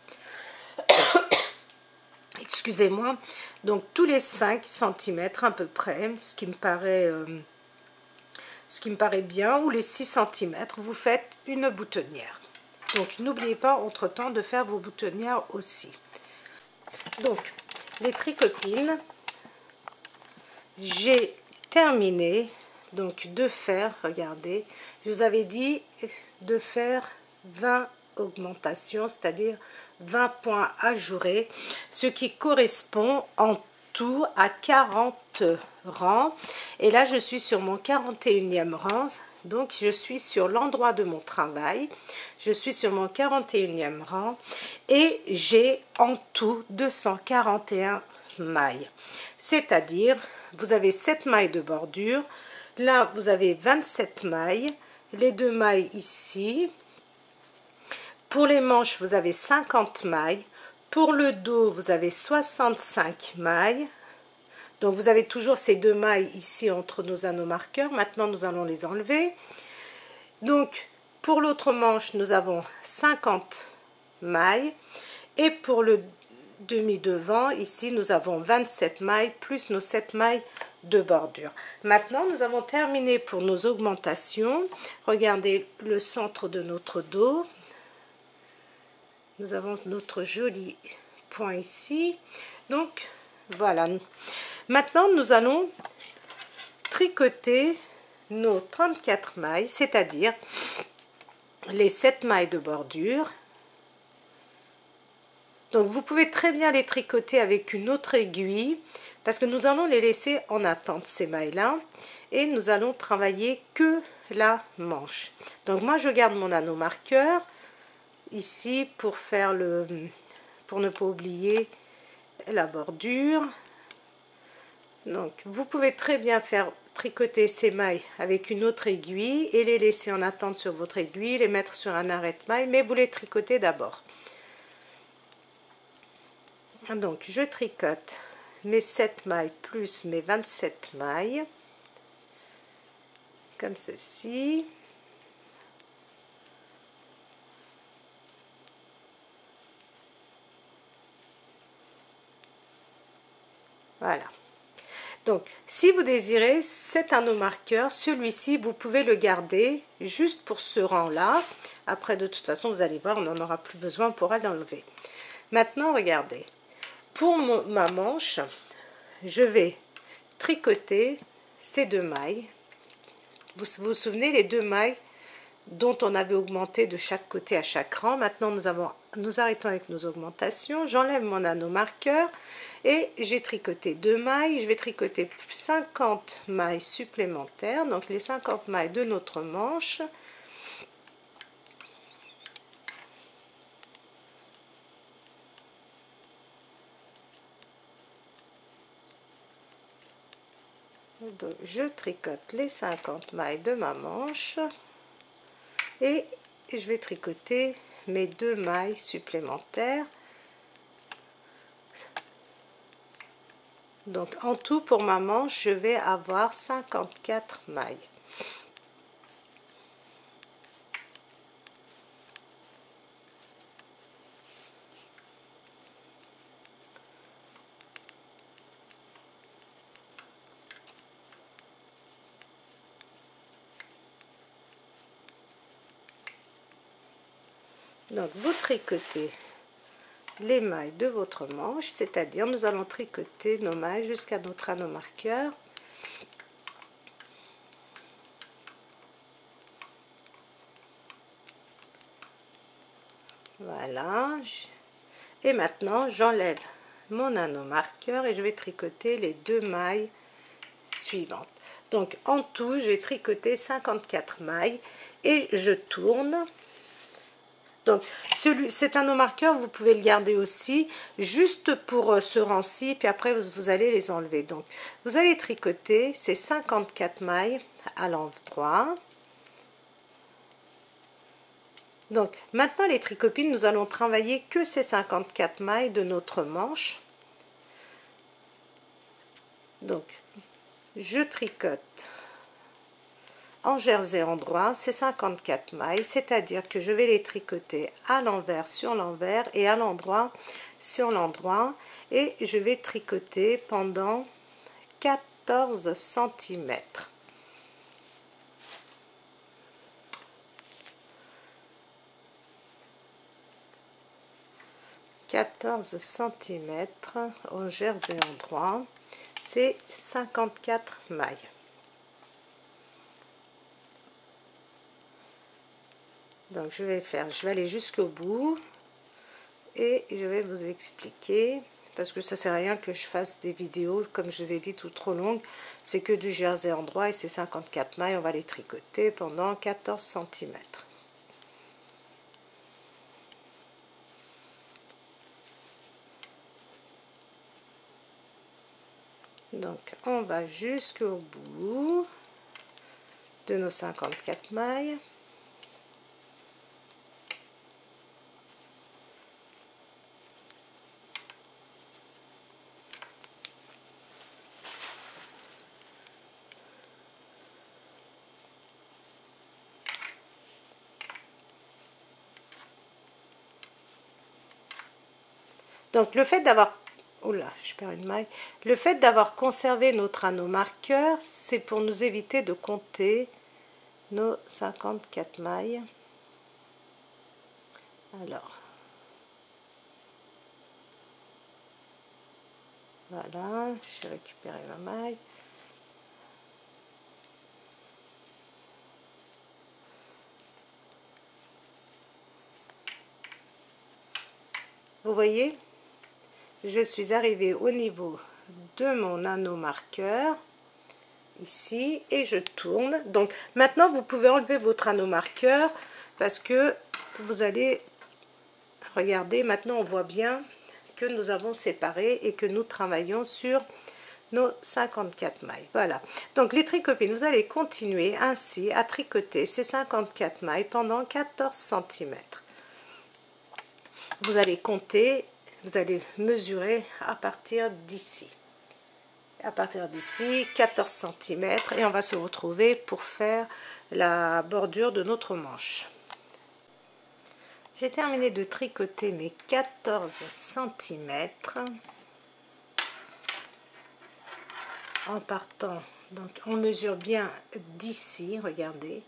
excusez-moi, donc tous les 5 cm à peu près, ce qui me paraît bien, ou les 6 cm, vous faites une boutonnière. Donc n'oubliez pas entre-temps de faire vos boutonnières aussi. Donc les tricopines, j'ai terminé donc de faire, regardez, je vous avais dit de faire 20 augmentations, c'est-à-dire 20 points ajourés, ce qui correspond en tout à 40 rangs. Et là, je suis sur mon 41e rang, donc je suis sur l'endroit de mon travail. Je suis sur mon 41e rang et j'ai en tout 241 mailles. C'est-à-dire, vous avez 7 mailles de bordure. Là, vous avez 27 mailles. Les 2 mailles ici. Pour les manches, vous avez 50 mailles. Pour le dos, vous avez 65 mailles. Donc, vous avez toujours ces 2 mailles ici entre nos anneaux marqueurs. Maintenant, nous allons les enlever. Donc, pour l'autre manche, nous avons 50 mailles. Et pour le demi-devant, ici, nous avons 27 mailles plus nos 7 mailles de bordure. Maintenant, nous avons terminé pour nos augmentations. Regardez le centre de notre dos. Nous avons notre joli point ici. Donc, voilà. Maintenant, nous allons tricoter nos 34 mailles, c'est-à-dire les 7 mailles de bordure. Donc, vous pouvez très bien les tricoter avec une autre aiguille parce que nous allons les laisser en attente, ces mailles-là. Et nous allons travailler que la manche. Donc, moi, je garde mon anneau marqueur ici pour ne pas oublier la bordure. Donc vous pouvez très bien faire tricoter ces mailles avec une autre aiguille et les laisser en attente sur votre aiguille, les mettre sur un arrête-maille, mais vous les tricotez d'abord. Donc je tricote mes 7 mailles plus mes 27 mailles comme ceci. Voilà. Donc, si vous désirez cet anneau marqueur, celui-ci, vous pouvez le garder juste pour ce rang-là. Après, de toute façon, vous allez voir, on n'en aura plus besoin, on pourra l'enlever. Maintenant, regardez. Pour ma manche, je vais tricoter ces 2 mailles. Vous vous souvenez, les 2 mailles dont on avait augmenté de chaque côté à chaque rang. Maintenant, nous arrêtons avec nos augmentations. J'enlève mon anneau marqueur et j'ai tricoté 2 mailles. Je vais tricoter 50 mailles supplémentaires, donc les 50 mailles de notre manche. Donc, je tricote les 50 mailles de ma manche. Et je vais tricoter mes 2 mailles supplémentaires. Donc en tout pour ma manche, je vais avoir 54 mailles. Donc vous tricotez les mailles de votre manche, c'est-à-dire nous allons tricoter nos mailles jusqu'à notre anneau marqueur. Voilà. Et maintenant j'enlève mon anneau marqueur et je vais tricoter les 2 mailles suivantes. Donc en tout j'ai tricoté 54 mailles et je tourne. Donc, cet anneau marqueur, vous pouvez le garder aussi, juste pour ce rang-ci, puis après, vous allez les enlever. Donc, vous allez tricoter ces 54 mailles à l'endroit. Donc, maintenant, les tricopines, nous allons travailler que ces 54 mailles de notre manche. Donc, je tricote en jersey endroit, c'est 54 mailles, c'est-à-dire que je vais les tricoter à l'envers sur l'envers et à l'endroit sur l'endroit, et je vais tricoter pendant 14 cm. Au jersey endroit, c'est 54 mailles. Donc je vais aller jusqu'au bout et je vais vous expliquer, parce que ça sert à rien que je fasse des vidéos, comme je vous ai dit, tout trop longues. C'est que du jersey endroit et c'est 54 mailles, on va les tricoter pendant 14 cm. Donc on va jusqu'au bout de nos 54 mailles. Donc le fait d'avoir, oula, je perds une maille. Le fait d'avoir conservé notre anneau marqueur, c'est pour nous éviter de compter nos 54 mailles. Alors, voilà, j'ai récupéré ma maille. Vous voyez, je suis arrivée au niveau de mon anneau marqueur ici et je tourne. Donc maintenant vous pouvez enlever votre anneau marqueur parce que vous allez regarder, maintenant on voit bien que nous avons séparé et que nous travaillons sur nos 54 mailles. Voilà, donc les tricopines, vous allez continuer ainsi à tricoter ces 54 mailles pendant 14 cm. Vous allez compter, vous allez mesurer à partir d'ici. À partir d'ici, 14 cm, et on va se retrouver pour faire la bordure de notre manche. J'ai terminé de tricoter mes 14 cm en partant, donc on mesure bien d'ici, regardez,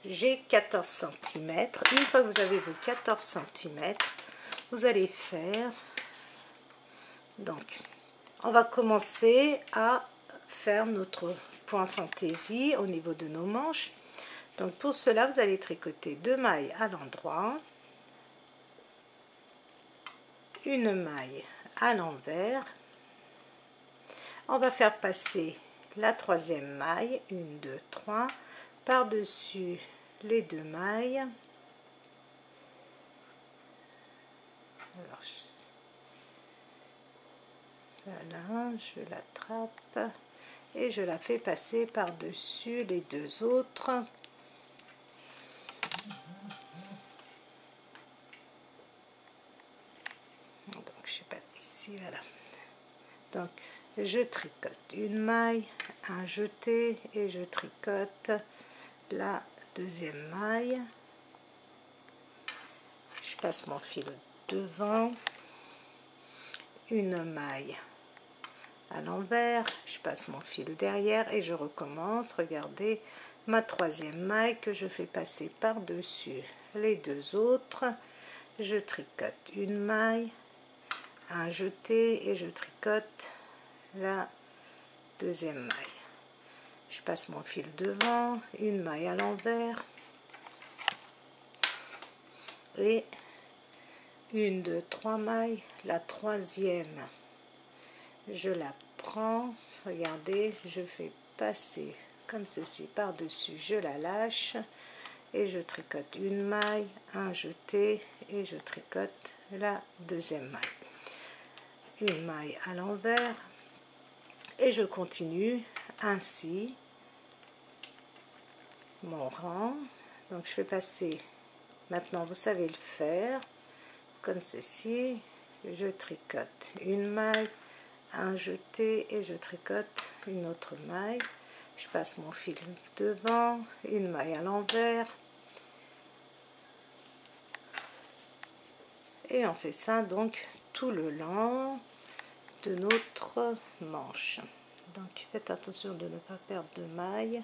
j'ai 14 cm. Une fois que vous avez vos 14 cm, vous allez faire, donc on va commencer à faire notre point fantaisie au niveau de nos manches. Donc pour cela, vous allez tricoter 2 mailles à l'endroit, une maille à l'envers. On va faire passer la troisième maille, 1, 2, 3, par-dessus les 2 mailles. Alors, voilà, je l'attrape et je la fais passer par-dessus les 2 autres. Donc je sais pas, ici, voilà. Donc je tricote une maille, un jeté et je tricote la deuxième maille. Je passe mon fil devant, une maille à l'envers, je passe mon fil derrière et je recommence. Regardez ma troisième maille que je fais passer par-dessus les 2 autres. Je tricote une maille, un jeté et je tricote la deuxième maille. Je passe mon fil devant, une maille à l'envers et 1, 2, 3 mailles. La troisième, je la prends, regardez, je fais passer comme ceci par-dessus, je la lâche et je tricote une maille, un jeté et je tricote la deuxième maille. Une maille à l'envers et je continue ainsi mon rang. Donc je fais passer, maintenant vous savez le faire, comme ceci, je tricote une maille, un jeté et je tricote une autre maille. je passe mon fil devant, une maille à l'envers, et on fait ça donc tout le long de notre manche. Donc faites attention de ne pas perdre de maille.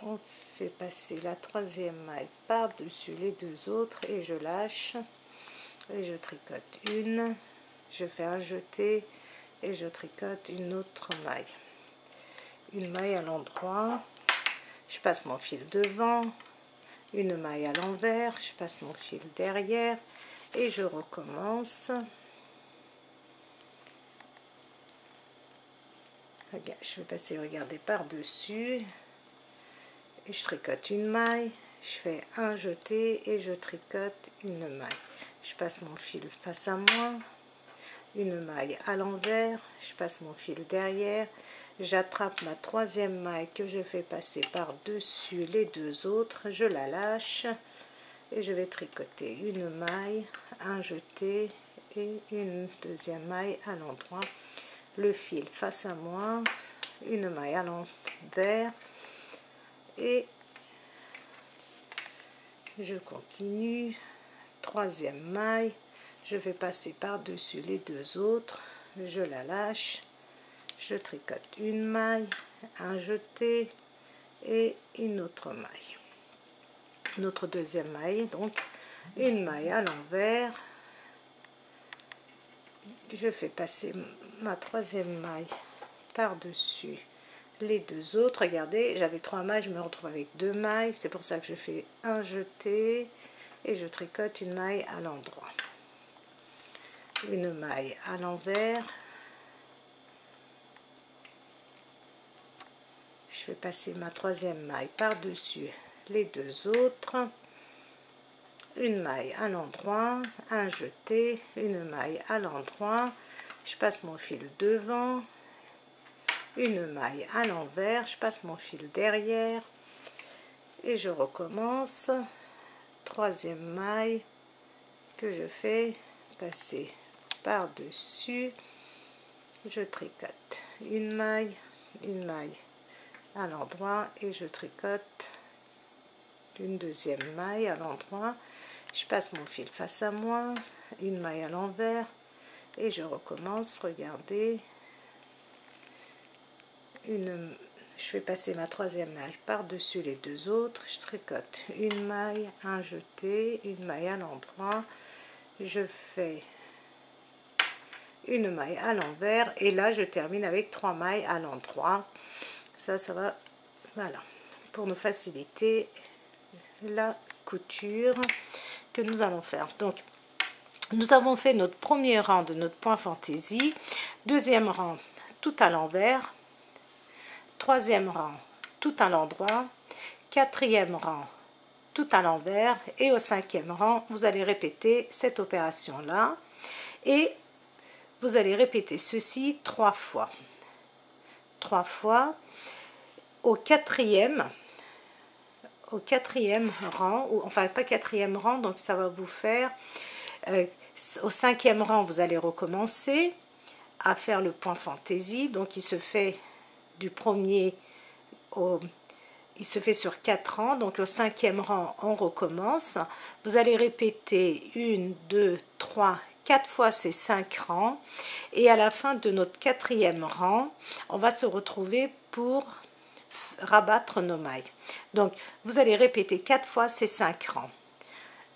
On fait passer la troisième maille par-dessus les deux autres et je lâche et je tricote une, je fais un jeté et je tricote une autre maille à l'endroit, je passe mon fil devant, une maille à l'envers, je passe mon fil derrière et je recommence. Regarde, je vais passer, regardez, par-dessus et je tricote une maille, je fais un jeté et je tricote une maille. Je passe mon fil face à moi, une maille à l'envers, je passe mon fil derrière, j'attrape ma troisième maille que je fais passer par-dessus les deux autres, je la lâche et je vais tricoter une maille, un jeté et une deuxième maille à l'endroit, le fil face à moi, une maille à l'envers et je continue, troisième maille, je vais passer par-dessus les deux autres, je la lâche, je tricote une maille, un jeté et une autre maille, notre deuxième maille, donc une maille à l'envers, je fais passer ma troisième maille par-dessus les deux autres. Regardez, j'avais 3 mailles, je me retrouve avec 2 mailles, c'est pour ça que je fais un jeté et je tricote une maille à l'endroit, une maille à l'envers, je fais passer ma troisième maille par-dessus les deux autres, une maille à l'endroit, un jeté, une maille à l'endroit, je passe mon fil devant, une maille à l'envers, je passe mon fil derrière et je recommence, troisième maille que je fais passer par-dessus, je tricote une maille à l'endroit et je tricote une deuxième maille à l'endroit, je passe mon fil face à moi, une maille à l'envers et je recommence, regardez, je fais passer ma troisième maille par-dessus les deux autres, je tricote une maille, un jeté, une maille à l'endroit, je fais une maille à l'envers et là je termine avec 3 mailles à l'endroit. Ça va, voilà, pour nous faciliter la couture que nous allons faire. Donc nous avons fait notre premier rang de notre point fantaisie, deuxième rang tout à l'envers, troisième rang tout à l'endroit, quatrième rang tout à l'envers et au cinquième rang vous allez répéter cette opération là et vous allez répéter ceci 3 fois. 3 fois. Au quatrième rang, ou enfin pas quatrième rang, donc ça va vous faire au cinquième rang vous allez recommencer à faire le point fantaisie, donc il se fait du premier au, il se fait sur 4 rangs, donc au cinquième rang on recommence, vous allez répéter 1, 2, 3, 4 fois ces 5 rangs et à la fin de notre quatrième rang on va se retrouver pour rabattre nos mailles. Donc vous allez répéter 4 fois ces 5 rangs,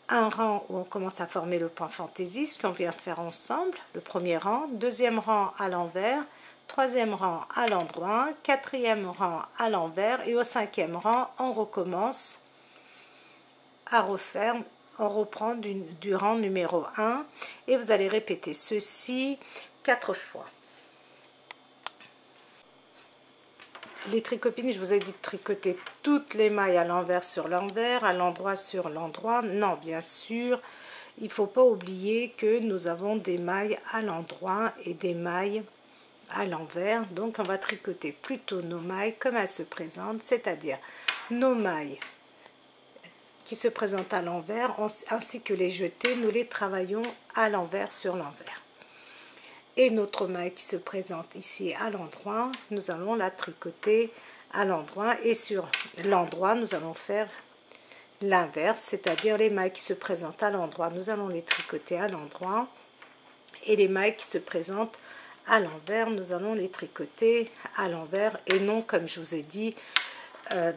un rang où on commence à former le point fantaisie, ce qu'on vient de faire ensemble, le premier rang, deuxième rang à l'envers, troisième rang à l'endroit, quatrième rang à l'envers et au cinquième rang on recommence à refaire, on reprend du rang numéro 1 et vous allez répéter ceci 4 fois. Les tricopines, je vous ai dit de tricoter toutes les mailles à l'envers sur l'envers, à l'endroit sur l'endroit. Non, bien sûr, il ne faut pas oublier que nous avons des mailles à l'endroit et des mailles à l'envers. Donc, on va tricoter plutôt nos mailles comme elles se présentent, c'est-à-dire nos mailles qui se présentent à l'envers, ainsi que les jetés, nous les travaillons à l'envers sur l'envers. et notre maille qui se présente ici à l'endroit, nous allons la tricoter à l'endroit, et sur l'endroit nous allons faire l'inverse, c'est-à-dire les mailles qui se présentent à l'endroit, nous allons les tricoter à l'endroit, et les mailles qui se présentent à l'envers, nous allons les tricoter à l'envers, et non comme je vous ai dit,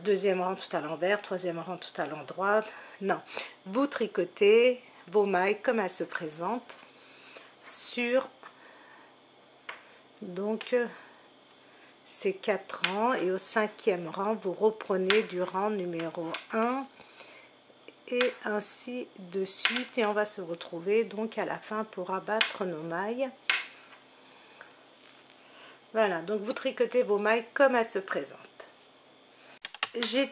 deuxième rang tout à l'envers, troisième rang tout à l'endroit. Non, vous tricotez vos mailles comme elles se présentent sur donc ces 4 rangs, et au 5e rang vous reprenez du rang numéro 1 et ainsi de suite, et on va se retrouver donc à la fin pour abattre nos mailles. Voilà, donc vous tricotez vos mailles comme elles se présentent. J'ai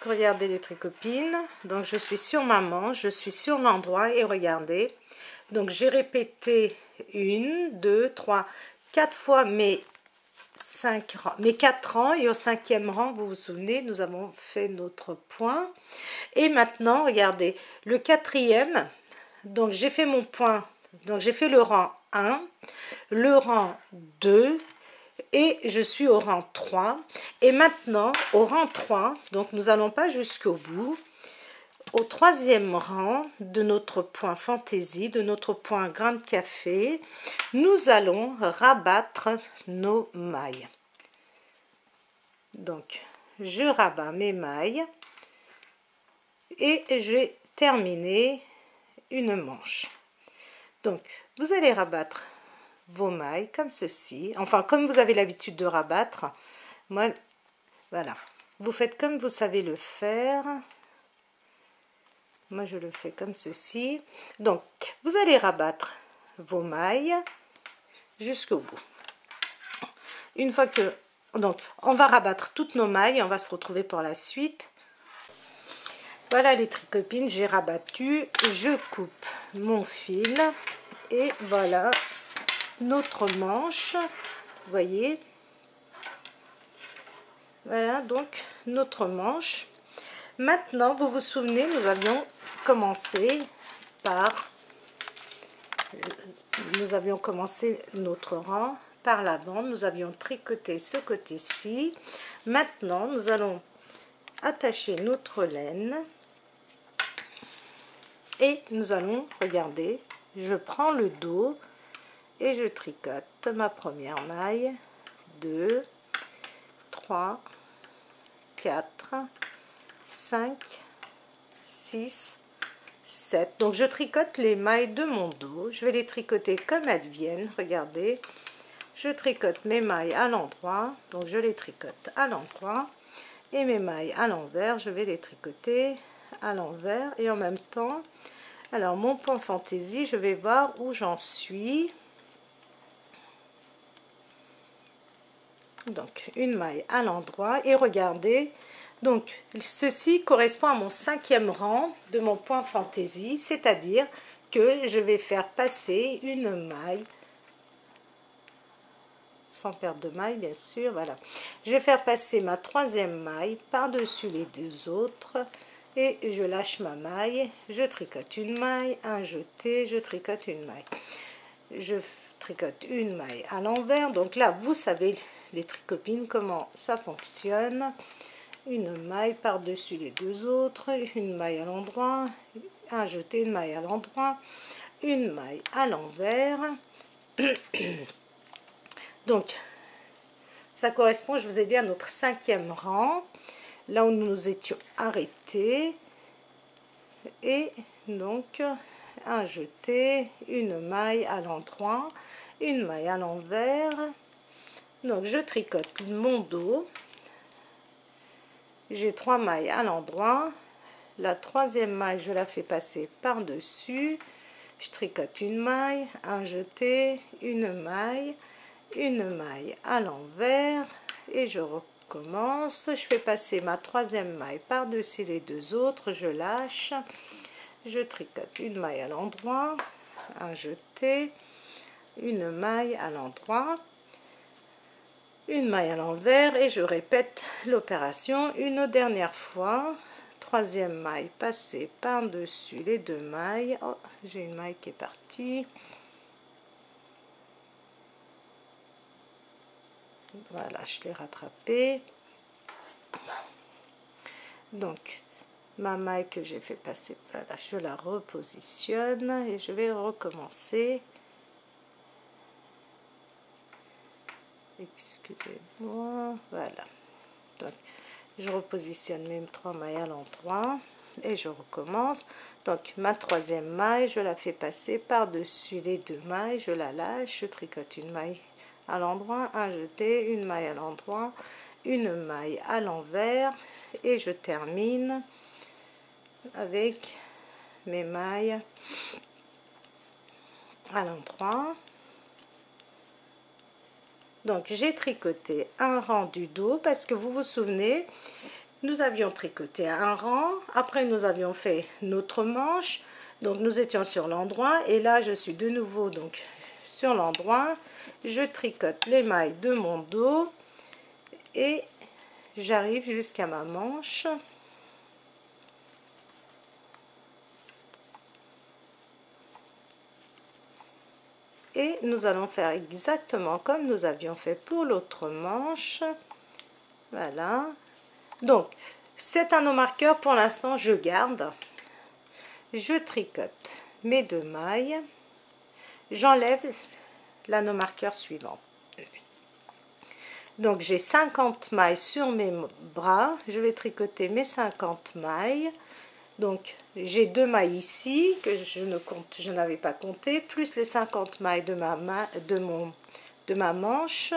regardé les tricopines, donc je suis sur ma manche, je suis sur l'endroit, et regardez, donc j'ai répété 1, 2, 3, 4 fois mes 4 rangs, et au 5e rang, vous vous souvenez, nous avons fait notre point. Et maintenant, regardez, le 4e, donc j'ai fait mon point, donc j'ai fait le rang 1, le rang 2, et je suis au rang 3. Et maintenant, au rang 3, donc nous n'allons pas jusqu'au bout, au 3e rang de notre point fantaisie, de notre point grain de café, nous allons rabattre nos mailles. Donc, je rabats mes mailles et j'ai terminé une manche. Donc, vous allez rabattre vos mailles comme ceci, enfin comme vous avez l'habitude de rabattre. Moi, voilà, vous faites comme vous savez le faire. Moi, je le fais comme ceci. Donc, vous allez rabattre vos mailles jusqu'au bout. Une fois que... Donc, on va rabattre toutes nos mailles. On va se retrouver pour la suite. Voilà les tricopines, j'ai rabattu. Je coupe mon fil. Et voilà notre manche. Vous voyez? Voilà donc notre manche. Maintenant, vous vous souvenez, nous avions commencé notre rang par l'avant, nous avions tricoté ce côté-ci. Maintenant, nous allons attacher notre laine et nous allons, regarder, je prends le dos et je tricote ma première maille, 2, 3, 4, 5, 6, 7. Donc je tricote les mailles de mon dos, je vais les tricoter comme elles viennent, regardez, je tricote mes mailles à l'endroit, donc je les tricote à l'endroit, et mes mailles à l'envers, je vais les tricoter à l'envers, et en même temps, alors mon point fantaisie, je vais voir où j'en suis. Donc une maille à l'endroit, et regardez, donc ceci correspond à mon 5e rang de mon point fantaisie, c'est-à-dire que je vais faire passer une maille, sans perdre de maille bien sûr, voilà. Je vais faire passer ma 3e maille par-dessus les 2 autres, et je lâche ma maille, je tricote une maille, un jeté, je tricote une maille. Je tricote une maille à l'envers, donc là vous savez les tricopines comment ça fonctionne. Une maille par-dessus les 2 autres, une maille à l'endroit, un jeté, une maille à l'endroit, une maille à l'envers. Donc ça correspond, je vous ai dit, à notre 5e rang, là où nous nous étions arrêtés. Et donc un jeté, une maille à l'endroit, une maille à l'envers. Donc je tricote mon dos, j'ai 3 mailles à l'endroit, la 3e maille je la fais passer par dessus, je tricote une maille, un jeté, une maille à l'envers, et je recommence, je fais passer ma 3e maille par dessus les 2 autres, je lâche, je tricote une maille à l'endroit, un jeté, une maille à l'endroit, une maille à l'envers, et je répète l'opération une dernière fois. 3e maille passée par dessus les 2 mailles. Oh, j'ai une maille qui est partie. Voilà, je l'ai rattrapé. Donc, ma maille que j'ai fait passer, voilà, je la repositionne et je vais recommencer. Excusez-moi, voilà. Donc, je repositionne mes 3 mailles à l'endroit et je recommence. Donc, ma troisième maille, je la fais passer par-dessus les 2 mailles, je la lâche, je tricote une maille à l'endroit, un jeté, une maille à l'endroit, une maille à l'envers et je termine avec mes mailles à l'endroit. Donc j'ai tricoté un rang du dos parce que vous vous souvenez, nous avions tricoté un rang, après nous avions fait notre manche, donc nous étions sur l'endroit et là je suis de nouveau donc sur l'endroit, je tricote les mailles de mon dos et j'arrive jusqu'à ma manche. Et nous allons faire exactement comme nous avions fait pour l'autre manche. Voilà. Donc, cet anneau marqueur, pour l'instant, je garde. Je tricote mes 2 mailles. J'enlève l'anneau marqueur suivant. Donc, j'ai 50 mailles sur mes bras. Je vais tricoter mes 50 mailles. Donc, j'ai 2 mailles ici que je n'avais pas compté, plus les 50 mailles de ma manche.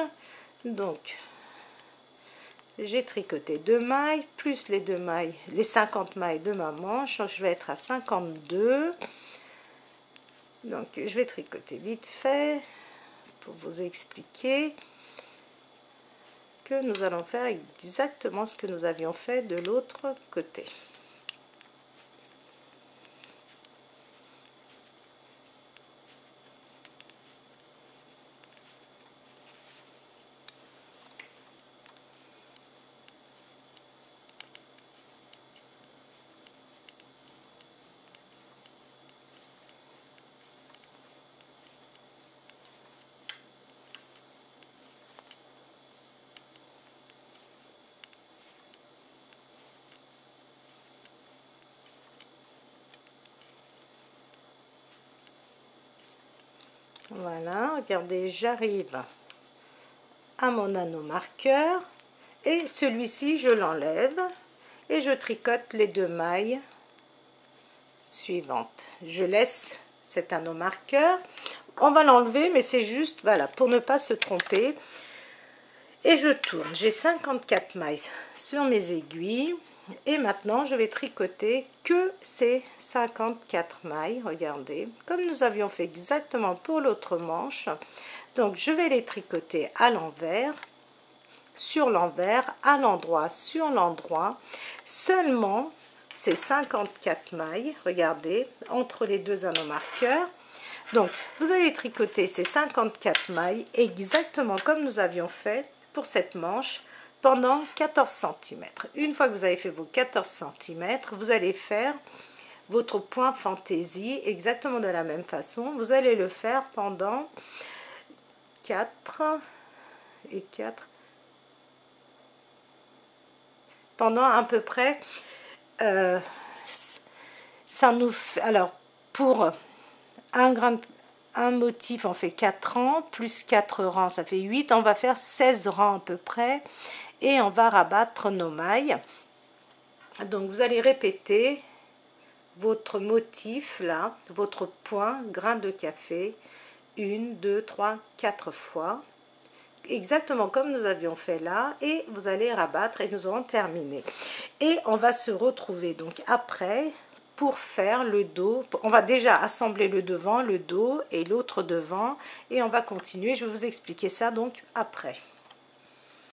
Donc, j'ai tricoté 2 mailles, plus les 2 mailles, les 50 mailles de ma manche. Donc, je vais être à 52. Donc, je vais tricoter vite fait pour vous expliquer que nous allons faire exactement ce que nous avions fait de l'autre côté. Voilà, regardez, j'arrive à mon anneau marqueur et celui-ci je l'enlève et je tricote les 2 mailles suivantes. Je laisse cet anneau marqueur, on va l'enlever mais c'est juste voilà pour ne pas se tromper et je tourne. J'ai 54 mailles sur mes aiguilles et maintenant je vais tricoter que ces 54 mailles, regardez, comme nous avions fait exactement pour l'autre manche. Donc je vais les tricoter à l'envers, sur l'envers, à l'endroit, sur l'endroit, seulement ces 54 mailles, regardez, entre les 2 anneaux marqueurs. Donc vous allez tricoter ces 54 mailles exactement comme nous avions fait pour cette manche pendant 14 cm. Une fois que vous avez fait vos 14 cm, vous allez faire votre point fantaisie exactement de la même façon. Vous allez le faire pendant 4 et 4, pendant à peu près ça nous fait, alors pour un motif on fait 4 rangs plus 4 rangs ça fait 8, on va faire 16 rangs à peu près et on va rabattre nos mailles. Donc vous allez répéter votre motif là, votre point grain de café 1, 2, 3, 4 fois exactement comme nous avions fait là et vous allez rabattre et nous aurons terminé et on va se retrouver donc après pour faire le dos. On va déjà assembler le devant, le dos et l'autre devant et on va continuer, je vais vous expliquer ça donc après.